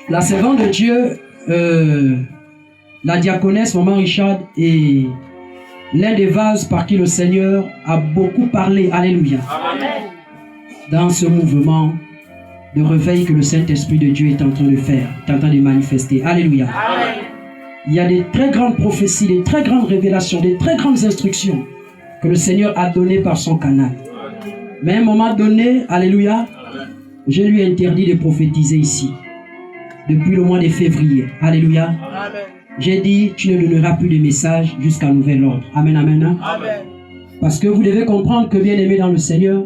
La servante de Dieu, la diaconesse, Maman Richard, est l'un des vases par qui le Seigneur a beaucoup parlé. Alléluia. Amen. Dans ce mouvement de réveil que le Saint-Esprit de Dieu est en train de faire, est en train de manifester. Alléluia. Amen. Il y a des très grandes prophéties, des très grandes révélations, des très grandes instructions que le Seigneur a données par son canal. Mais à un moment donné, alléluia, je lui ai interdit de prophétiser ici. Depuis le mois de février. Alléluia. Amen. J'ai dit, tu ne donneras plus de messages jusqu'à nouvel ordre. Amen, amen. Amen. Parce que vous devez comprendre que, bien aimé dans le Seigneur,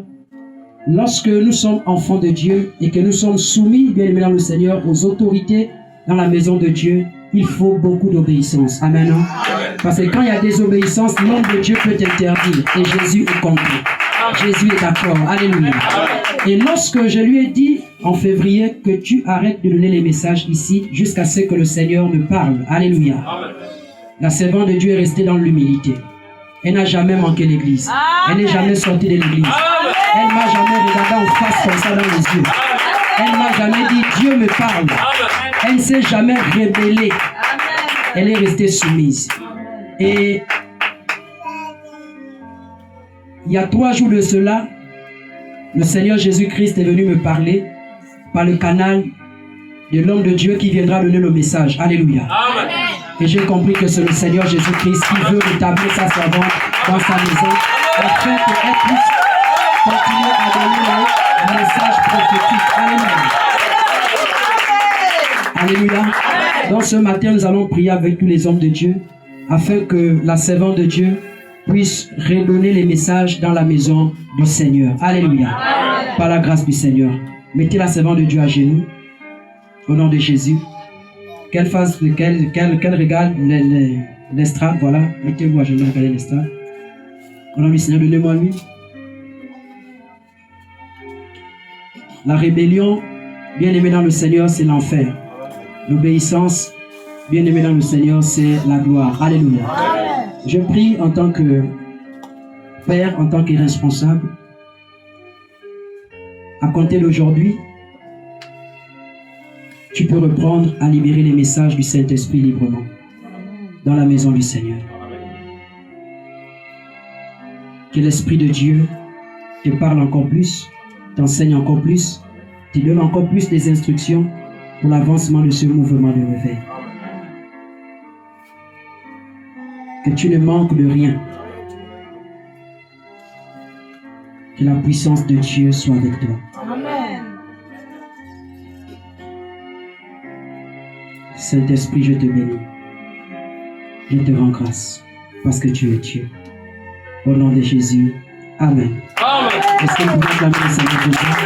lorsque nous sommes enfants de Dieu et que nous sommes soumis, bien aimé dans le Seigneur, aux autorités dans la maison de Dieu, il faut beaucoup d'obéissance. Amen. Amen. Parce que quand il y a désobéissance, l'homme de Dieu peut interdire. Et Jésus est compris. Jésus est d'accord. Alléluia. Et lorsque je lui ai dit en février que tu arrêtes de donner les messages ici jusqu'à ce que le Seigneur me parle. Alléluia. La servante de Dieu est restée dans l'humilité. Elle n'a jamais manqué l'église. Elle n'est jamais sortie de l'église. Elle ne m'a jamais regardé en face comme ça dans les yeux. Elle ne m'a jamais dit Dieu me parle. Elle ne s'est jamais rebellée. Elle est restée soumise. Et il y a 3 jours de cela, le Seigneur Jésus-Christ est venu me parler par le canal de l'homme de Dieu qui viendra donner le message. Alléluia. Amen. Et j'ai compris que c'est le Seigneur Jésus-Christ qui veut rétablir sa servante dans sa maison afin qu'elle puisse continuer à donner le message prophétique. Alléluia. Alléluia. Donc ce matin, nous allons prier avec tous les hommes de Dieu afin que la servante de Dieu puisse redonner les messages dans la maison du Seigneur. Alléluia. Amen. Par la grâce du Seigneur. Mettez la servante de Dieu à genoux. Au nom de Jésus. Qu'elle regarde l'estrade. Voilà. Mettez-vous à genoux, regardez l'estrade. Au nom du Seigneur, donnez-moi lui. La rébellion, bien aimée dans le Seigneur, c'est l'enfer. L'obéissance, bien aimée dans le Seigneur, c'est la gloire. Alléluia. Amen. Je prie en tant que père, en tant que responsable, à compter d'aujourd'hui, tu peux reprendre à libérer les messages du Saint-Esprit librement dans la maison du Seigneur. Que l'Esprit de Dieu te parle encore plus, t'enseigne encore plus, te donne encore plus des instructions pour l'avancement de ce mouvement de réveil. Que tu ne manques de rien. Que la puissance de Dieu soit avec toi. Amen. Saint-Esprit, je te bénis. Je te rends grâce parce que tu es Dieu. Au nom de Jésus. Amen. Amen. Est-ce que vous pouvez acclamer le Seigneur Jésus?